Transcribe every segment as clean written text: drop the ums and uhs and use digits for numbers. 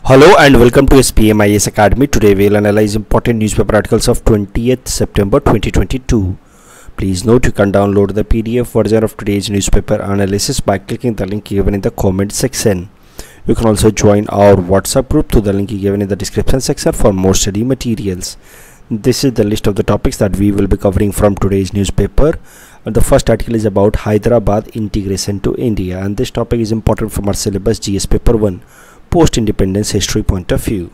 Hello and welcome to SPMIS Academy. Today we will analyze important newspaper articles of 20th September 2022. Please note you can download the PDF version of today's newspaper analysis by clicking the link given in the comment section. You can also join our WhatsApp group through the link given in the description section for more study materials. This is the list of the topics that we will be covering from today's newspaper. And the first article is about Hyderabad integration to India, and this topic is important from our syllabus GS paper 1 post independence history point of view.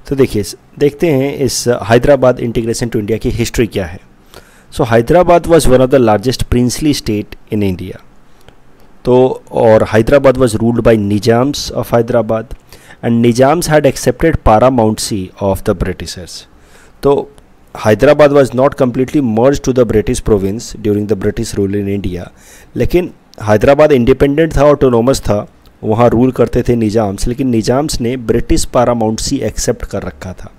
तो देखिए देखते हैं इस Hyderabad integration to India की history क्या है। So Hyderabad was one of the largest princely state in India. तो और Hyderabad was ruled by Nizams of Hyderabad and Nizams had accepted paramountcy of the Britishers. तो Hyderabad was not completely merge to the British province during the British rule in India, लेकिन Hyderabad independent था, autonomous था, वहाँ rule करते थे Nizams, लेकिन निजाम्स ने ब्रिटिश पारामाउंटसी एक्सेप्ट कर रखा था।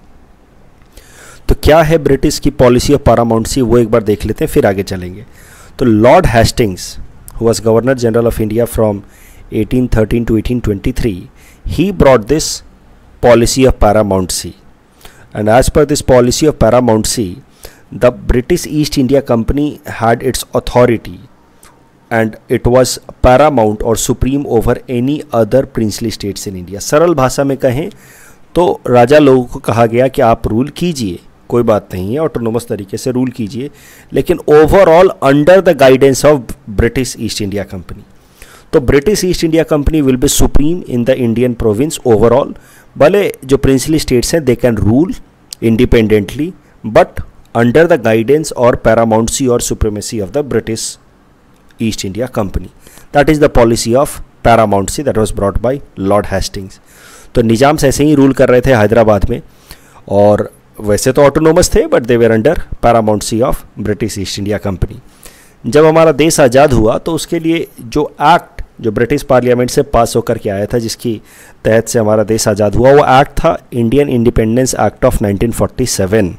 तो क्या है ब्रिटिश की पॉलिसी ऑफ पारामाउंटसी, वो एक बार देख लेते हैं, फिर आगे चलेंगे। तो Lord Hastings who was governor general of India from 1813 to 1823, he brought this policy of paramountcy, and as per this policy of paramountcy, the British East India Company had its authority and it was paramount or supreme over any other princely states in India. सरल भाषा में कहें तो राजा लोगों को कहा गया कि आप रूल कीजिए, कोई बात नहीं है, ऑटोनोमस तरीके से रूल कीजिए, लेकिन overall under the guidance of British East India Company. तो British East India Company will be supreme in the Indian province overall. भले जो प्रिंसली स्टेट्स हैं they can rule independently but under the guidance और paramountcy और supremacy of the British East India Company. That is the policy of paramountcy that was brought by Lord Hastings. तो Nizams ऐसे ही rule कर रहे थे हैदराबाद में, और वैसे तो ऑटोनोमस थे but they were under paramountcy of British East India Company. जब हमारा देश आज़ाद हुआ तो उसके लिए जो एक्ट जो ब्रिटिश पार्लियामेंट से पास होकर के आया था, जिसकी तहत से हमारा देश आज़ाद हुआ, वो एक्ट था इंडियन इंडिपेंडेंस एक्ट ऑफ 1947।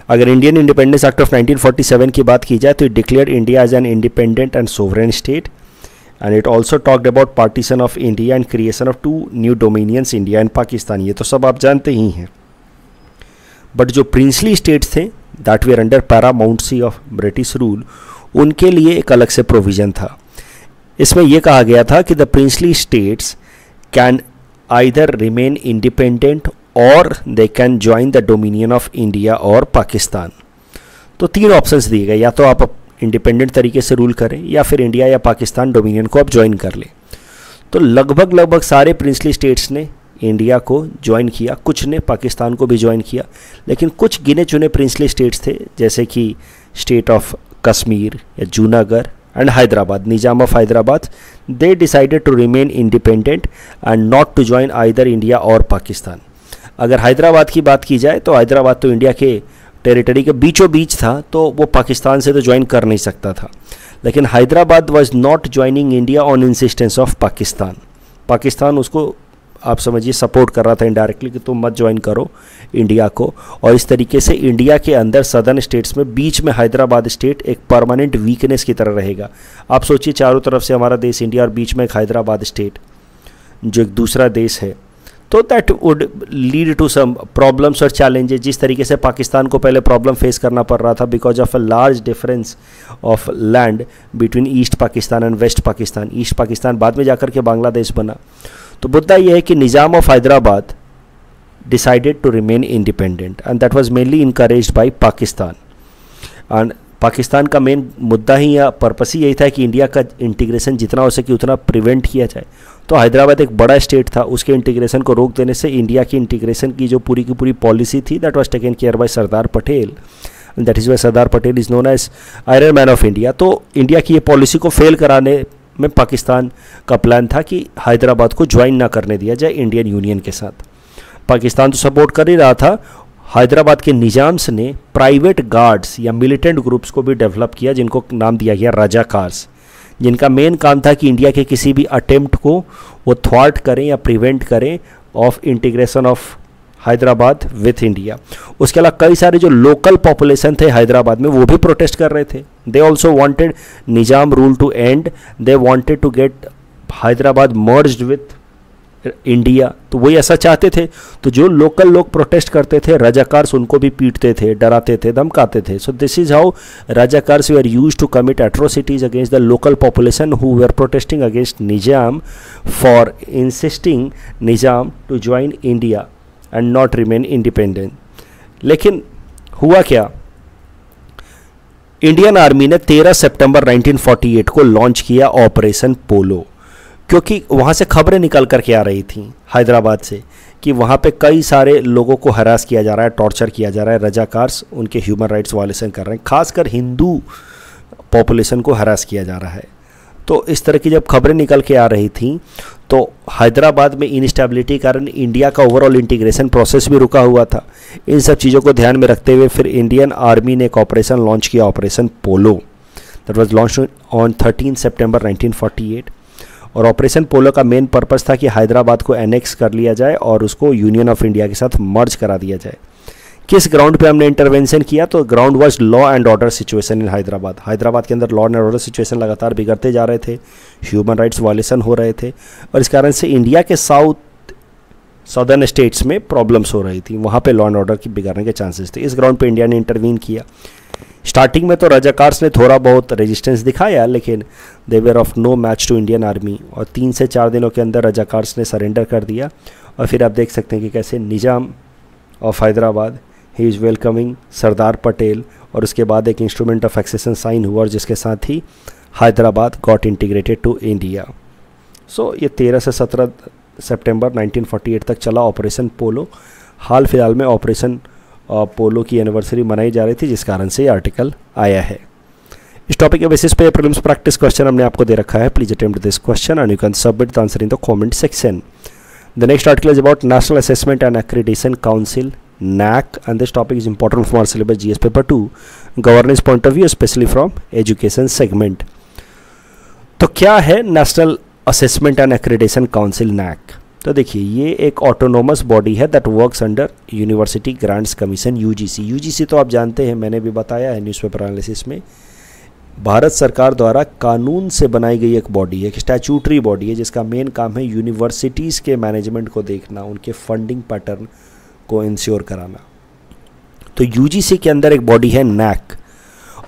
अगर इंडियन इंडिपेंडेंस एक्ट ऑफ 1947 की बात की जाए तो it declared India as an independent and sovereign state, and it also talked about partition of India and creation of 2 new dominions, India and Pakistan. ये तो सब आप जानते ही हैं। बट जो प्रिंसली स्टेट्स थे that were under paramountcy of British rule, उनके लिए एक अलग से प्रोविज़न था। इसमें यह कहा गया था कि the princely states can either remain independent और they can join the dominion of India और पाकिस्तान। तो 3 ऑप्शंस दिए गए, या तो आप इंडिपेंडेंट तरीके से रूल करें या फिर इंडिया या पाकिस्तान डोमिनियन को आप ज्वाइन कर लें। तो लगभग सारे प्रिंसली स्टेट्स ने इंडिया को ज्वाइन किया, कुछ ने पाकिस्तान को भी ज्वाइन किया, लेकिन कुछ गिने चुने प्रिंसली स्टेट्स थे जैसे कि स्टेट ऑफ कश्मीर या Junagadh and Hyderabad, Nizam of Hyderabad, they decided to remain independent and not to join either India और पाकिस्तान। अगर हैदराबाद की बात की जाए तो हैदराबाद तो इंडिया के टेरिटरी के बीचों बीच था, तो वो पाकिस्तान से तो ज्वाइन कर नहीं सकता था, लेकिन Hyderabad was not joining India on insistence of Pakistan. Pakistan उसको आप समझिए सपोर्ट कर रहा था इनडायरेक्टली कि तुम मत ज्वाइन करो इंडिया को, और इस तरीके से इंडिया के अंदर सदर्न स्टेट्स में बीच में हैदराबाद स्टेट एक परमानेंट वीकनेस की तरह रहेगा। आप सोचिए चारों तरफ से हमारा देश इंडिया और बीच में एक हैदराबाद स्टेट जो एक दूसरा देश है, तो that would lead to some problems और चैलेंजेस। जिस तरीके से पाकिस्तान को पहले प्रॉब्लम फेस करना पड़ रहा था because of a large difference of land between east Pakistan and west Pakistan. East Pakistan बाद में जाकर के बांग्लादेश बना। तो मुद्दा यह है कि Nizam of Hyderabad decided to remain independent and that was mainly encouraged by Pakistan. And Pakistan का मेन मुद्दा ही या पर्पस ही यही था कि इंडिया का इंटीग्रेशन जितना हो सके उतना प्रिवेंट किया जाए। तो हैदराबाद एक बड़ा स्टेट था, उसके इंटीग्रेशन को रोक देने से इंडिया की इंटीग्रेशन की जो पूरी की पूरी पॉलिसी थी that was taken care by Sardar Patel, and that is why Sardar Patel is known as iron man of India. तो इंडिया की ये पॉलिसी को फेल कराने में पाकिस्तान का प्लान था कि हैदराबाद को ज्वाइन ना करने दिया जाए इंडियन यूनियन के साथ। पाकिस्तान तो सपोर्ट कर ही रहा था। हैदराबाद के निजाम्स ने प्राइवेट गार्ड्स या मिलिटेंट ग्रुप्स को भी डेवलप किया जिनको नाम दिया गया रजाकार्स, जिनका मेन काम था कि इंडिया के किसी भी अटेम्प्ट को वो थ्वार्ट करें या प्रिवेंट करें of integration of Hyderabad with India. उसके अलावा कई सारे जो लोकल पॉपुलेशन थे हैदराबाद में वो भी प्रोटेस्ट कर रहे थे। They also wanted Nizam rule to end, they wanted to get Hyderabad merged with India, तो वही ऐसा चाहते थे। तो जो लोकल लोग प्रोटेस्ट करते थे, रजाकार्स उनको भी पीटते थे, डराते थे, धमकाते थे। So this is how Razakars were used to commit atrocities against the local population who were protesting against Nizam for insisting Nizam to join India and not remain independent. लेकिन हुआ क्या, इंडियन आर्मी ने 13 सितंबर 1948 को लॉन्च किया ऑपरेशन पोलो, क्योंकि वहाँ से खबरें निकल कर के आ रही थी हैदराबाद से कि वहाँ पे कई सारे लोगों को हरास किया जा रहा है, टॉर्चर किया जा रहा है, रजाकार्स उनके ह्यूमन राइट्स वायलेशन कर रहे हैं, खासकर हिंदू पॉपुलेशन को हरास किया जा रहा है। तो इस तरह की जब खबरें निकल के आ रही थी तो हैदराबाद में इनस्टेबिलिटी के कारण इंडिया का ओवरऑल इंटीग्रेशन प्रोसेस भी रुका हुआ था। इन सब चीज़ों को ध्यान में रखते हुए फिर इंडियन आर्मी ने एक ऑपरेशन लॉन्च किया, operation polo, that was launched on 13 सितंबर 1948। और ऑपरेशन पोलो का मेन पर्पस था कि हैदराबाद को एनेक्स कर लिया जाए और उसको यूनियन ऑफ इंडिया के साथ मर्ज करा दिया जाए। किस ग्राउंड पे हमने इंटरवेंशन किया, तो ground was law and order situation in Hyderabad. Hyderabad के अंदर लॉ एंड ऑर्डर सिचुएशन लगातार बिगड़ते जा रहे थे, ह्यूमन राइट्स वायलेशन हो रहे थे और इस कारण से इंडिया के साउदर्न स्टेट्स में प्रॉब्लम्स हो रही थी, वहाँ पे लॉ एंड ऑर्डर की बिगड़ने के चांसेस थे। इस ग्राउंड पे इंडिया ने इंटरवीन किया। स्टार्टिंग में तो रजाकार्स ने थोड़ा बहुत रेजिस्टेंस दिखाया, लेकिन they were of no match to Indian army और 3 से 4 दिनों के अंदर रजाकार्स ने सरेंडर कर दिया। और फिर आप देख सकते हैं कि कैसे Nizam of Hyderabad he is welcoming Sardar Patel और उसके बाद एक इंस्ट्रूमेंट ऑफ एक्सेशन साइन हुआ और जिसके साथ ही Hyderabad got integrated to India. So ये 13 से 17 सितंबर 1948 तक चला ऑपरेशन पोलो। हाल फिलहाल में ऑपरेशन पोलो की एनिवर्सरी मनाई जा रही थी, जिस कारण से ये आर्टिकल आया है। इस टॉपिक के बेसिस पे प्रीलिम्स प्रैक्टिस क्वेश्चन हमने आपको दे रखा है। Please attempt this question and you can submit the answer in the comment section. The next article is about national assessment and accreditation council NAC, and this topic is important from our syllabus GS paper 2 governance point of view, especially from education segment. तो क्या है national assessment and accreditation council NAC? तो देखिए, ये एक autonomous body है that works under university grants commission UGC। UGC तो आप जानते हैं, मैंने भी बताया है न्यूज़पेपर एनालिसिस में, भारत सरकार द्वारा कानून से बनाई गई एक बॉडी है, एक स्टैचूटरी बॉडी है जिसका मेन काम है यूनिवर्सिटीज़ के मैनेजमेंट को देखना, उनके फंडिंग पैटर्न को इंश्योर कराना। तो UGC के अंदर एक बॉडी है NAC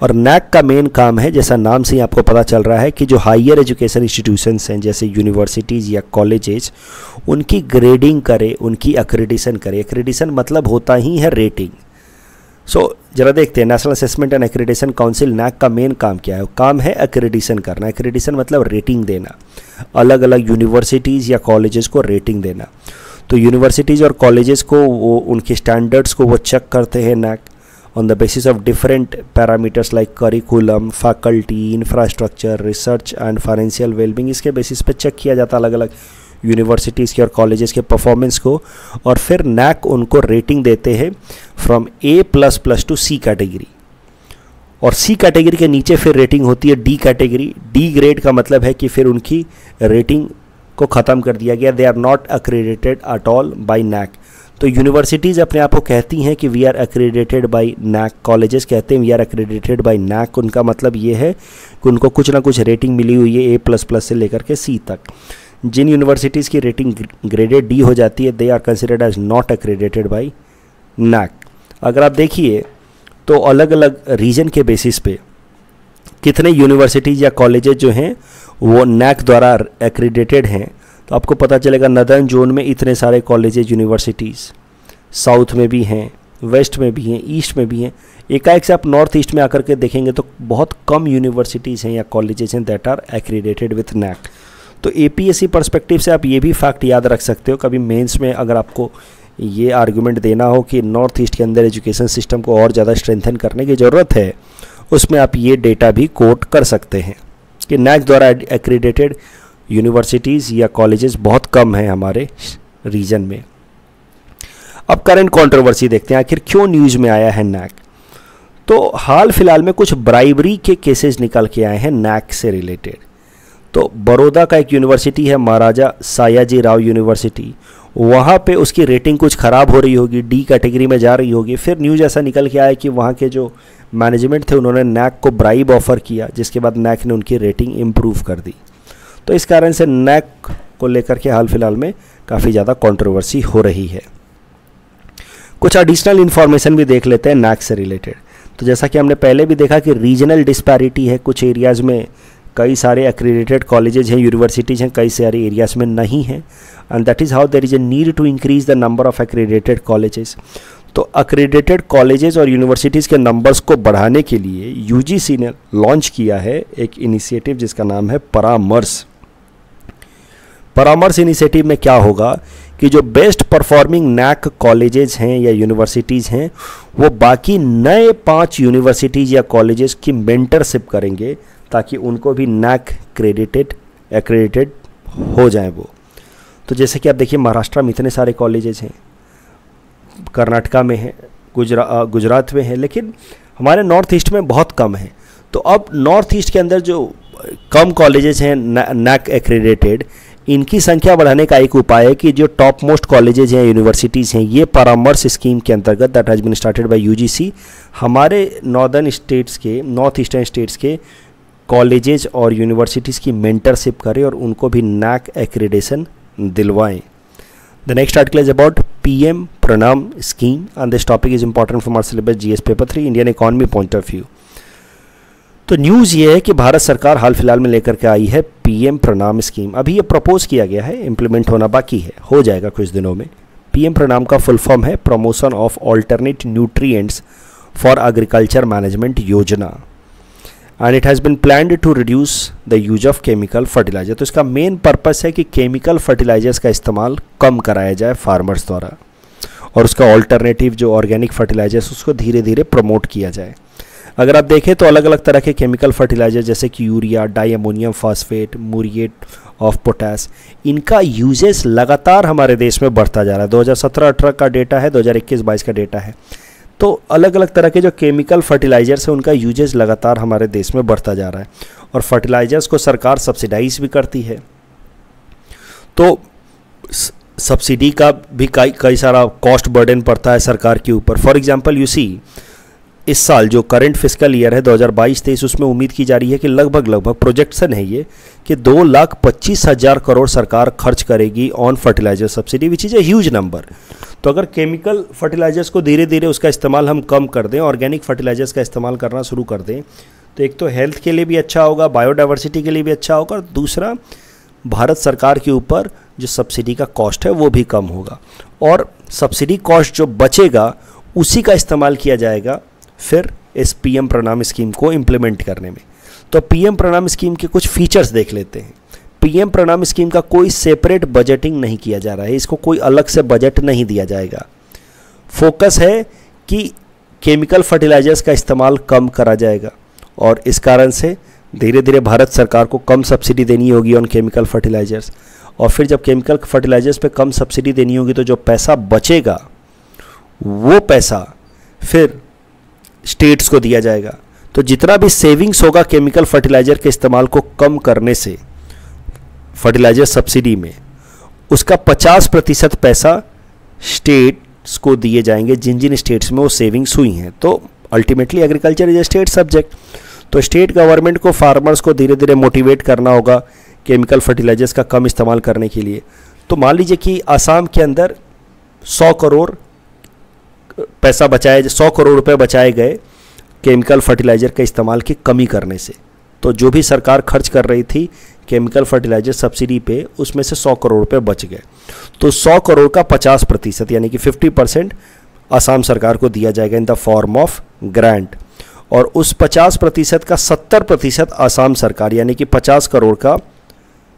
और NAC का मेन काम है, जैसा नाम से ही आपको पता चल रहा है, कि जो हायर एजुकेशन इंस्टीट्यूशंस हैं जैसे यूनिवर्सिटीज़ या कॉलेजेस, उनकी ग्रेडिंग करे, उनकी एक्रेडिशन करे। एक्रेडिशन मतलब होता ही है रेटिंग। सो जरा देखते हैं national assessment and accreditation council NAC का मेन काम क्या है। काम है एक्रेडिशन करना। एक्रेडिशन मतलब रेटिंग देना, अलग अलग यूनिवर्सिटीज़ या कॉलेजेस को रेटिंग देना। तो यूनिवर्सिटीज़ और कॉलेजेस को वो उनके स्टैंडर्ड्स को वो चेक करते हैं NAC on the basis of different parameters like curriculum, faculty, infrastructure, research and financial wellbeing. इसके बेसिस पे चेक किया जाता है अलग अलग यूनिवर्सिटीज़ के और कॉलेजेस के परफॉर्मेंस को, और फिर NAC उनको रेटिंग देते हैं from A++ to C category. और C कैटेगरी के नीचे फिर रेटिंग होती है D कैटेगरी। D ग्रेड का मतलब है कि फिर उनकी रेटिंग को ख़त्म कर दिया गया, they are not accredited at all by NAC। तो यूनिवर्सिटीज़ अपने आप को कहती हैं कि we are accredited by NAC, colleges कहते हैं we are accredited by NAC। उनका मतलब ये है कि उनको कुछ ना कुछ रेटिंग मिली हुई है A++ से लेकर के C तक। जिन यूनिवर्सिटीज़ की रेटिंग ग्रेडेड D हो जाती है, they are considered as not accredited by NAC। अगर आप देखिए तो अलग अलग रीजन के बेसिस पे कितने यूनिवर्सिटीज़ या कॉलेजेस जो हैं वो NAC द्वारा एक्रेडिटेड हैं, तो आपको पता चलेगा नदर्न जोन में इतने सारे कॉलेजेस यूनिवर्सिटीज़, साउथ में भी हैं, वेस्ट में भी हैं, ईस्ट में भी हैं। एकाएक से आप नॉर्थ ईस्ट में आकर के देखेंगे तो बहुत कम यूनिवर्सिटीज़ हैं या कॉलेजेस हैं that are accredited with NAC। तो APSC पर्सपेक्टिव से आप ये भी फैक्ट याद रख सकते हो, कभी मेंस में अगर आपको ये आर्गूमेंट देना हो कि नॉर्थ ईस्ट के अंदर एजुकेशन सिस्टम को और ज़्यादा स्ट्रेंथन करने की ज़रूरत है, उसमें आप ये डेटा भी कोट कर सकते हैं कि NAC द्वारा एक्रेडिटेड यूनिवर्सिटीज़ या कॉलेजेस बहुत कम हैं हमारे रीजन में। अब करंट कंट्रोवर्सी देखते हैं, आखिर क्यों न्यूज़ में आया है NAC। तो हाल फिलहाल में कुछ ब्राइबरी के केसेस निकल के आए हैं NAC से रिलेटेड। तो बड़ौदा का एक यूनिवर्सिटी है महाराजा सायाजी राव यूनिवर्सिटी, वहाँ पे उसकी रेटिंग कुछ ख़राब हो रही होगी, D कैटेगरी में जा रही होगी। फिर न्यूज़ ऐसा निकल के आया कि वहाँ के जो मैनेजमेंट थे उन्होंने NAC को ब्राइब ऑफ़र किया, जिसके बाद NAC ने उनकी रेटिंग इम्प्रूव कर दी। तो इस कारण से NAC को लेकर के हाल फिलहाल में काफ़ी ज़्यादा कंट्रोवर्सी हो रही है। कुछ एडिशनल इन्फॉर्मेशन भी देख लेते हैं नैक से रिलेटेड। तो जैसा कि हमने पहले भी देखा कि रीजनल डिस्पैरिटी है, कुछ एरियाज़ में कई सारे एक्रेडिटेड कॉलेजेज हैं, यूनिवर्सिटीज़ हैं, कई सारे एरियाज़ में नहीं हैं, and that is how there is a need to increase the number of accredited colleges. तो एक्रेडिटेड कॉलेजेस और यूनिवर्सिटीज़ के नंबर्स को बढ़ाने के लिए यूजीसी ने लॉन्च किया है एक इनिशिएटिव जिसका नाम है परामर्श। परामर्श इनिशिएटिव में क्या होगा कि जो बेस्ट परफॉर्मिंग नैक कॉलेजेस हैं या यूनिवर्सिटीज़ हैं वो बाकी नए 5 यूनिवर्सिटीज़ या कॉलेजेस की मेंटरशिप करेंगे ताकि उनको भी नैक एक्रेडिटेड हो जाए वो। तो जैसे कि आप देखिए महाराष्ट्र में इतने सारे कॉलेजेस हैं, कर्नाटका में है, गुजरात में है, लेकिन हमारे नॉर्थ ईस्ट में बहुत कम है। तो अब नॉर्थ ईस्ट के अंदर जो कम कॉलेजेस हैं नैक एक्रेडिटेड, इनकी संख्या बढ़ाने का एक उपाय है कि जो टॉप मोस्ट कॉलेजेज हैं, यूनिवर्सिटीज़ हैं, ये परामर्श स्कीम के अंतर्गत that has been started by UGC हमारे नॉर्थ ईस्टर्न स्टेट्स के कॉलेजेज और यूनिवर्सिटीज़ की मेंटरशिप करें और उनको भी नैक एक्रेडिटेशन दिलवाएं। The next article is about PM PRANAM scheme and this topic is important from our syllabus GS paper 3 Indian economy point of view. तो न्यूज़ ये है कि भारत सरकार हाल फिलहाल में लेकर के आई है पीएम प्रणाम स्कीम। अभी ये प्रपोज किया गया है, इम्प्लीमेंट होना बाकी है, हो जाएगा कुछ दिनों में। पीएम प्रणाम का फुल फॉर्म है promotion of alternate nutrients for agriculture management योजना and it has been planned to reduce the use of chemical fertiliser. तो इसका मेन पर्पस है कि केमिकल फर्टिलाइजर्स का इस्तेमाल कम कराया जाए फार्मर्स द्वारा और उसका ऑल्टरनेटिव जो ऑर्गेनिक फर्टिलाइजर्स उसको धीरे धीरे प्रमोट किया जाए। अगर आप देखें तो अलग अलग तरह के केमिकल फर्टिलाइजर जैसे कि urea, di ammonium phosphate, muriate of potash, इनका यूजेस लगातार हमारे देश में बढ़ता जा रहा है। 2017-18 का डेटा है, 2021-22 का डेटा है। तो अलग अलग तरह के जो केमिकल फर्टिलाइजर्स हैं उनका यूजेस लगातार हमारे देश में बढ़ता जा रहा है और फर्टिलाइजर्स को सरकार सब्सिडाइज भी करती है। तो सब्सिडी का भी कई सारा कॉस्ट बर्डन पड़ता है सरकार के ऊपर। फॉर एग्जांपल यू सी इस साल जो करंट फिस्कल ईयर है 2022-23 उसमें उम्मीद की जा रही है कि लगभग प्रोजेक्शन है ये कि 2,25,000 करोड़ सरकार खर्च करेगी on fertiliser subsidy which is a huge number. तो अगर केमिकल फर्टिलाइजर्स को धीरे धीरे उसका इस्तेमाल हम कम कर दें, ऑर्गेनिक फर्टिलाइजर्स का इस्तेमाल करना शुरू कर दें, तो एक तो हेल्थ के लिए भी अच्छा होगा, बायोडाइवर्सिटी के लिए भी अच्छा होगा, और दूसरा भारत सरकार के ऊपर जो सब्सिडी का कॉस्ट है वो भी कम होगा और सब्सिडी कॉस्ट जो बचेगा उसी का इस्तेमाल किया जाएगा फिर इस पीएम प्रणाम स्कीम को इम्प्लीमेंट करने में। तो पीएम प्रणाम स्कीम के कुछ फीचर्स देख लेते हैं। पीएम प्रणाम स्कीम का कोई सेपरेट बजटिंग नहीं किया जा रहा है, इसको कोई अलग से बजट नहीं दिया जाएगा। फोकस है कि केमिकल फर्टिलाइजर्स का इस्तेमाल कम करा जाएगा और इस कारण से धीरे धीरे भारत सरकार को कम सब्सिडी देनी होगी ऑन केमिकल फर्टिलाइजर्स, और फिर जब केमिकल फर्टिलाइजर्स पे कम सब्सिडी देनी होगी तो जो पैसा बचेगा वो पैसा फिर स्टेट्स को दिया जाएगा। तो जितना भी सेविंग्स होगा केमिकल फर्टिलाइजर के इस्तेमाल को कम करने से फर्टिलाइजर सब्सिडी में, उसका 50% पैसा स्टेट्स को दिए जाएंगे जिन जिन स्टेट्स में वो सेविंग्स हुई हैं। तो ultimately agriculture is a state subject, तो स्टेट गवर्नमेंट को फार्मर्स को धीरे धीरे मोटिवेट करना होगा केमिकल फर्टिलाइजर्स का कम इस्तेमाल करने के लिए। तो मान लीजिए कि आसाम के अंदर 100 करोड़ पैसा बचाए, 100 करोड़ रुपए बचाए गए केमिकल फर्टिलाइजर का इस्तेमाल की कमी करने से। तो जो भी सरकार खर्च कर रही थी केमिकल फर्टिलाइजर सब्सिडी पे, उसमें से 100 करोड़ रुपए बच गए। तो 100 करोड़ का 50% यानी कि 50% असम सरकार को दिया जाएगा in the form of grant, और उस 50% का 70% असम सरकार यानी कि 50 करोड़ का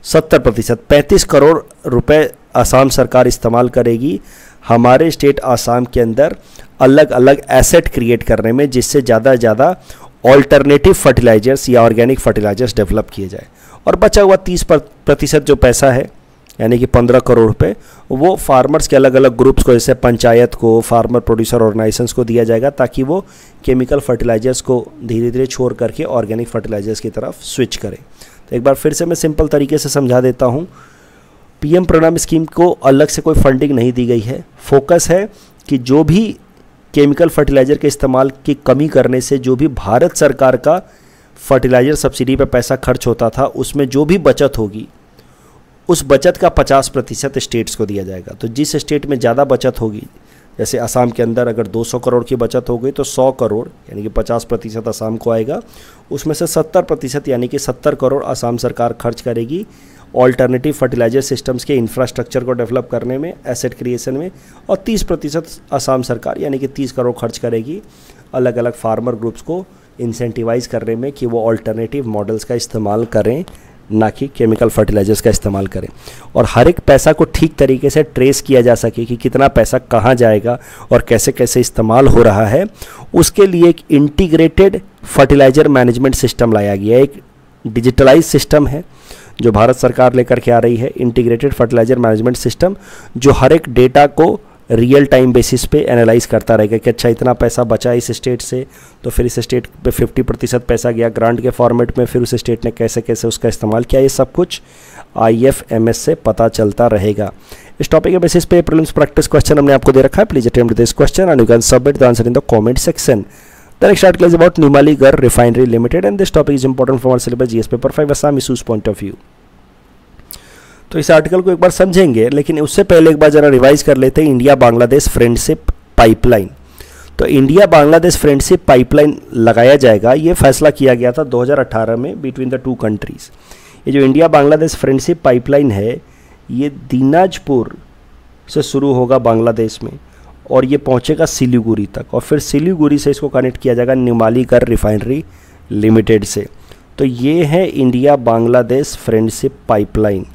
70% 35 करोड़ रुपए असम सरकार इस्तेमाल करेगी हमारे स्टेट आसाम के अंदर अलग अलग एसेट क्रिएट करने में, जिससे ज़्यादा से ज़्यादा ऑल्टरनेटिव फर्टिलाइजर्स या ऑर्गेनिक फर्टिलाइजर्स डेवलप किए जाए। और बचा हुआ 30% जो पैसा है यानी कि 15 करोड़ रुपए वो फार्मर्स के अलग अलग ग्रुप्स को, जैसे पंचायत को, फार्मर प्रोड्यूसर ऑर्गेनाइजेशंस को दिया जाएगा ताकि वो केमिकल फर्टिलाइजर्स को धीरे धीरे छोड़ करके ऑर्गेनिक फर्टिलाइजर्स की तरफ स्विच करें। तो एक बार फिर से मैं सिंपल तरीके से समझा देता हूँ। पीएम प्रणाम स्कीम को अलग से कोई फंडिंग नहीं दी गई है। फोकस है कि जो भी केमिकल फर्टिलाइजर के इस्तेमाल की कमी करने से जो भी भारत सरकार का फर्टिलाइजर सब्सिडी पे पैसा खर्च होता था उसमें जो भी बचत होगी उस बचत का 50% स्टेट्स को दिया जाएगा। तो जिस स्टेट में ज़्यादा बचत होगी, जैसे असम के अंदर अगर 200 करोड़ की बचत हो गई तो 100 करोड़ यानी कि 50% असम को आएगा। उसमें से 70% यानी कि 70 करोड़ असम सरकार खर्च करेगी ऑल्टरनेटिव फर्टिलाइजर सिस्टम्स के इंफ्रास्ट्रक्चर को डेवलप करने में, एसेट क्रिएशन में, और 30% असम सरकार यानी कि 30 करोड़ खर्च करेगी अलग अलग फार्मर ग्रुप्स को इंसेंटिवाइज करने में कि वो ऑल्टरनेटिव मॉडल्स का इस्तेमाल करें, ना कि केमिकल फर्टिलाइजर्स का इस्तेमाल करें। और हर एक पैसा को ठीक तरीके से ट्रेस किया जा सके कि कितना पैसा कहाँ जाएगा और कैसे कैसे इस्तेमाल हो रहा है, उसके लिए एक इंटीग्रेटेड फर्टिलाइजर मैनेजमेंट सिस्टम लाया गया है। एक डिजिटलाइज सिस्टम है जो भारत सरकार लेकर के आ रही है, इंटीग्रेटेड फर्टिलाइजर मैनेजमेंट सिस्टम, जो हर एक डेटा को रियल टाइम बेसिस पे एनालाइज करता रहेगा कि अच्छा इतना पैसा बचा इस स्टेट से, तो फिर इस स्टेट पे 50% पैसा गया ग्रांट के फॉर्मेट में, फिर उस स्टेट ने कैसे कैसे उसका इस्तेमाल किया, ये सब कुछ IFMS से पता चलता रहेगा। इस टॉपिक के बेसिस पे प्रीलिम्स प्रैक्टिस क्वेश्चन हमने आपको दे रखा है। Please attempt this question and you can submit the answer in the comment section. The next article is about Numaligarh Refinery Limited and this topic is important from our syllabus GS paper 5 Assam issues point of view। तो इस article को एक बार समझेंगे, लेकिन उससे पहले एक बार जरा रिवाइज कर लेते हैं इंडिया बांग्लादेश फ्रेंडशिप पाइपलाइन। तो इंडिया बांग्लादेश फ्रेंडशिप पाइपलाइन लगाया जाएगा, ये फैसला किया गया था 2018 में बिटवीन द टू कंट्रीज़। ये जो इंडिया बांग्लादेश फ्रेंडशिप पाइपलाइन है, ये दिनाजपुर से शुरू होगा बांग्लादेश में और ये पहुंचेगा सिलीगुड़ी तक, और फिर सिलीगुड़ी से इसको कनेक्ट किया जाएगा नुमालीगढ़ रिफाइनरी लिमिटेड से। तो ये है India Bangladesh friendship pipeline,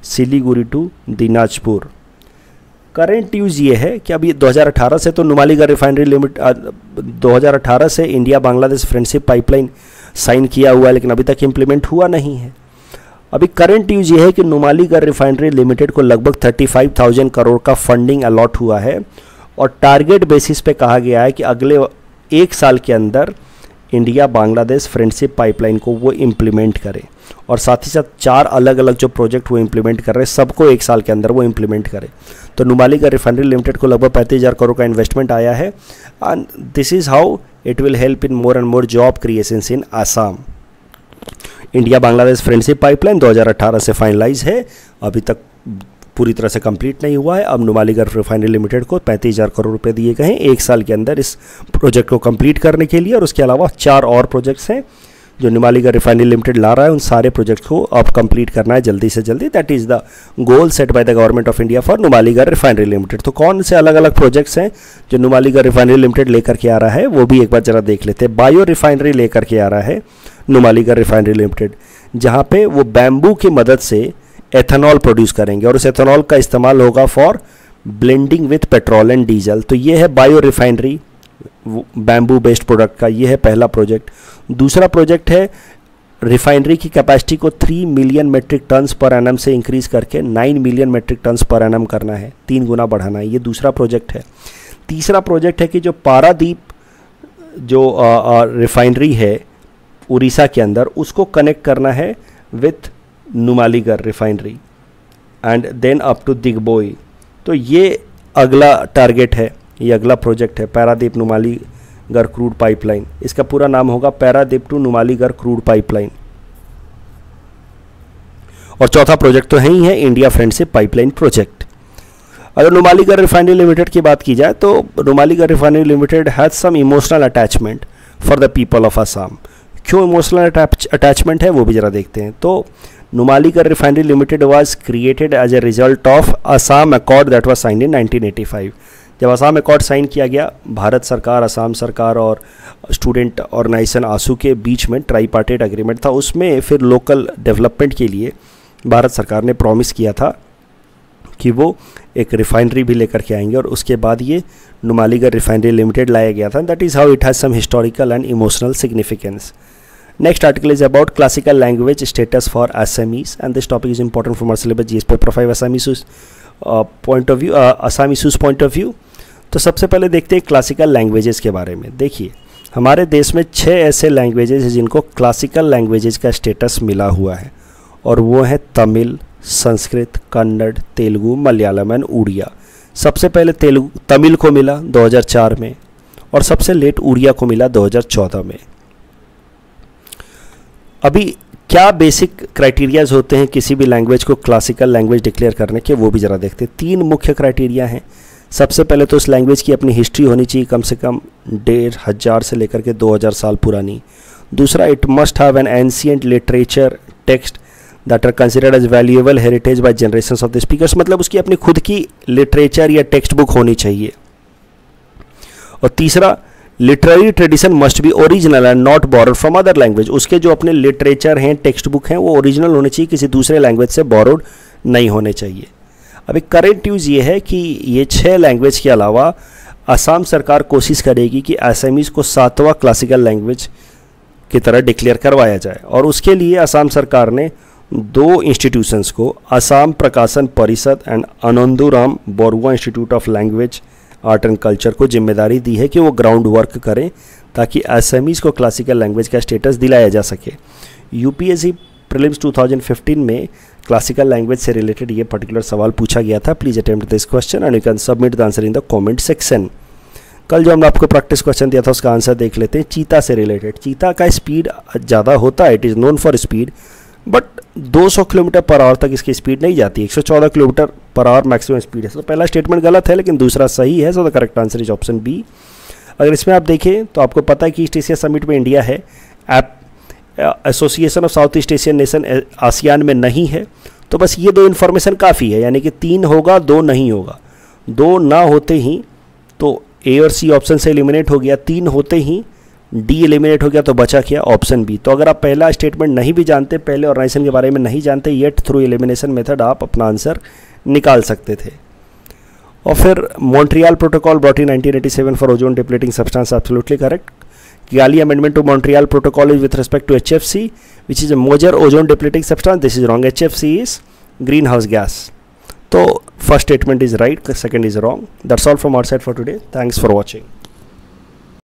Siliguri to Dinajpur. Current use ये है कि अभी 2018 से तो नुमालीगढ़ रिफाइनरी लिमिट 2018 से India Bangladesh friendship pipeline sign किया हुआ है, लेकिन अभी तक इम्प्लीमेंट हुआ नहीं है। अभी करंट यूज़ ये है कि नुमालीगढ़ रिफाइनरी लिमिटेड को लगभग 35,000 करोड़ का फंडिंग अलॉट हुआ है और टारगेट बेसिस पे कहा गया है कि अगले 1 साल के अंदर इंडिया बांग्लादेश फ्रेंडशिप पाइपलाइन को वो इम्प्लीमेंट करे, और साथ ही साथ 4 अलग अलग जो प्रोजेक्ट वो इम्प्लीमेंट कर रहे हैं सबको 1 साल के अंदर वो इम्प्लीमेंट करे। तो नुमालीगढ़ रिफाइनरी लिमिटेड को लगभग 35,000 करोड़ का इन्वेस्टमेंट आया है and this is how it will help in more and more job creations in Assam. India Bangladesh friendship pipeline 2018 से फाइनलाइज है, अभी तक पूरी तरह से कंप्लीट नहीं हुआ है। अब नुमालीगढ़ रिफाइनरी लिमिटेड को 35,000 करोड़ रुपए दिए गए हैं 1 साल के अंदर इस प्रोजेक्ट को कंप्लीट करने के लिए, और उसके अलावा 4 और प्रोजेक्ट्स हैं जो नुमालीगढ़ रिफाइनरी लिमिटेड ला रहा है। उन सारे प्रोजेक्ट्स को अब कंप्लीट करना है जल्दी से जल्दी। That is the goal set by the government of India for Numaligarh refinery limited. तो कौन से अलग अलग प्रोजेक्ट्स हैं जो नुमालीगढ़ रिफाइनरी लिमिटेड लेकर के आ रहा है, वो भी एक बार जरा देख लेते हैं। बायो रिफाइनरी लेकर के आ रहा है नुमालीगढ़ रिफाइनरी लिमिटेड, जहाँ पे वो बैम्बू की मदद से एथेनॉल प्रोड्यूस करेंगे और उस एथेनॉल का इस्तेमाल होगा for blending with petrol and diesel. तो ये है bio refinery bamboo based product का, ये है पहला प्रोजेक्ट। दूसरा प्रोजेक्ट है रिफाइनरी की कैपेसिटी को 3 million metric tons per annum से इंक्रीज करके 9 million metric tons per annum करना है, 3 गुना बढ़ाना है, ये दूसरा प्रोजेक्ट है। तीसरा प्रोजेक्ट है कि जो पारादीप जो रिफाइनरी है उड़ीसा के अंदर, उसको कनेक्ट करना है with Numaligarh refinery and then up to Digboi. तो ये अगला टारगेट है, ये अगला प्रोजेक्ट है पारादीप नुमालीगढ़ क्रूड पाइपलाइन। इसका पूरा नाम होगा Paradip to Numaligarh crude pipeline. और चौथा प्रोजेक्ट तो है ही है इंडिया फ्रेंडशिप पाइपलाइन प्रोजेक्ट। अगर नुमालीगढ़ रिफाइनरी लिमिटेड की बात की जाए तो Numaligarh refinery limited has some emotional attachment for the people of Assam. क्यों इमोशनल अटैचमेंट है वो भी जरा देखते हैं। तो Numaligarh refinery limited was created as a result of Assam accord that was signed in 1985। जब असम अकॉर्ड साइन किया गया, भारत सरकार, असम सरकार और स्टूडेंट ऑर्गेनाइजेशन आसू के बीच में ट्राईपार्टेट एग्रीमेंट था। उसमें फिर लोकल डेवलपमेंट के लिए भारत सरकार ने प्रॉमिस किया था कि वो एक रिफाइनरी भी लेकर के आएंगे, और उसके बाद ये नुमालीगढ़ रिफाइनरी लिमिटेड लाया गया था। That is how it has some historical and emotional significance. Next article is about classical language status for Assamese, and this topic is important from our syllabus GS paper 5 Assamese point of view, Assamese point of view। तो सबसे पहले देखते हैं classical languages के बारे में। देखिए हमारे देश में 6 ऐसे लैंग्वेजेस हैं जिनको क्लासिकल लैंग्वेजेस का स्टेटस मिला हुआ है, और वो है तमिल, संस्कृत, कन्नड़, तेलुगु, मलयालम एंड उड़िया। सबसे पहले तमिल को मिला 2004 में, और सबसे लेट उड़िया को मिला 2014 में। अभी क्या बेसिक क्राइटेरियाज होते हैं किसी भी लैंग्वेज को क्लासिकल लैंग्वेज डिक्लेयर करने के, वो भी ज़रा देखते हैं। 3 मुख्य क्राइटेरिया हैं। सबसे पहले तो उस लैंग्वेज की अपनी हिस्ट्री होनी चाहिए, कम से कम 1500 से लेकर के 2000 साल पुरानी। दूसरा, it must have an ancient literature text that are considered as valuable heritage by generations of the speakers, मतलब उसकी अपनी खुद की लिटरेचर या टेक्स्ट बुक होनी चाहिए। और तीसरा, literary tradition must be original and not borrowed from other language, उसके जो अपने लिटरेचर हैं, टेक्स्ट बुक हैं, वो ओरिजिनल होने चाहिए, किसी दूसरे लैंग्वेज से बोरोड नहीं होने चाहिए। अभी करंट न्यूज़ ये है कि ये 6 लैंग्वेज के अलावा असम सरकार कोशिश करेगी कि असमीज़ को 7वां क्लासिकल लैंग्वेज की तरह डिक्लेयर करवाया जाए, और उसके लिए असम सरकार ने 2 इंस्टीट्यूशंस को, Assam Prakashan Parishad and Anundoram Borooah institute of language art and culture को जिम्मेदारी दी है कि वो ग्राउंड वर्क करें ताकि असमीज़ को क्लासिकल लैंग्वेज का स्टेटस दिलाया जा सके। यूपीएससी प्रीलिम्स 2015 में क्लासिकल लैंग्वेज से रिलेटेड ये पर्टिकुलर सवाल पूछा गया था। Please attempt this question and you can submit the answer in the comment section. कल जो हमने आपको प्रैक्टिस क्वेश्चन दिया था उसका आंसर देख लेते हैं। चीता से रिलेटेड, चीता का स्पीड ज़्यादा होता है, it is known for speed, but 200 kilometre per hour तक इसकी स्पीड नहीं जाती, 114 kilometre per hour maximum speed है। तो पहला स्टेटमेंट गलत है लेकिन दूसरा सही है, so the correct answer is option B. अगर इसमें आप देखें तो आपको पता है कि ईस्ट एशिया समिट में इंडिया है, association of south east Asian nation ASEAN में नहीं है, तो बस ये 2 इन्फॉर्मेशन काफ़ी है, यानी कि 3 होगा 2 नहीं होगा। 2 ना होते ही तो ए और सी ऑप्शन से एलिमिनेट हो गया, 3 होते ही डी एलिमिनेट हो गया, तो बचा क्या ऑप्शन बी। तो अगर आप पहला स्टेटमेंट नहीं भी जानते, पहले ऑर्गेनाइजेशन के बारे में नहीं जानते, येट थ्रू एलिमिनेशन मेथड आप अपना आंसर निकाल सकते थे। और फिर Montreal protocol brought in 1987 for ozone depleting substance, absolutely correct. Kigali amendment to Montreal Protocol is with respect to HFC, which is a major ozone depleting substance. This is wrong. HFC is greenhouse gas. So first statement is right, second is wrong. That's all from our side for today. Thanks for watching.